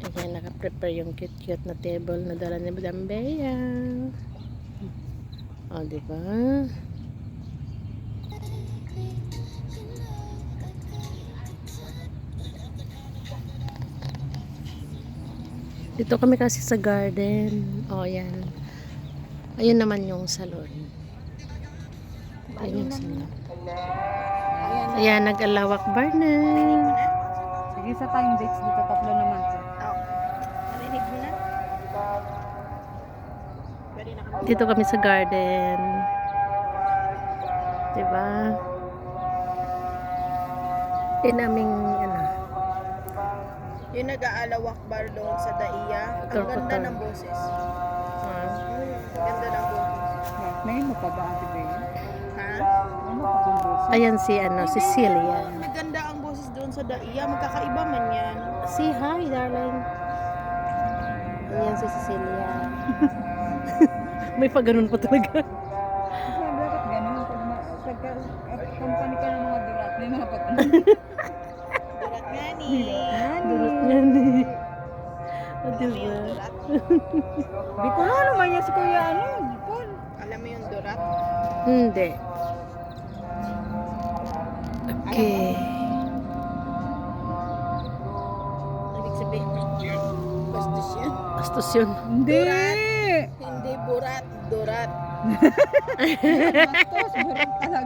Ayan, naka-prepare yung cute-cute na table na dala ni Madam Bea. O, diba? Dito kami kasi sa garden. O, ayan. Ayun naman yung salon. Ayun yung salon. Ayan, nag-alawak bar na. Sige, sa time dates dito, tatlo naman po. Narinig mo na? Pwede na kami. Dito kami sa garden. Diba? Yun aming, ano, Yung nag-aalawak bar doon sa Daiya. Ang Motor ko ganda to. ng boses. ah, Ganda ng boses. May mo pa ba, Ate Bea? Ha? May mo pa kung boses? ayan si, ano, Cecilia. Maganda ang boses doon sa Daiya. Magkakaiba man yan. Say hi, darling. Ayan si Cecilia. May pa ganun pa talaga. Kasi bakit ganun? Pag company ka ng mga durat, may mga pag Durat nga ni. Dulot yan eh. O, diba? Durat. Bikulo naman niya si Kuya ano, Paul. Alam mo yung durat? Hindi. Okay. Ibig sabihin, bastos yan. Bastos yun. Hindi! Hindi burat, durat. Bastos, burat talaga.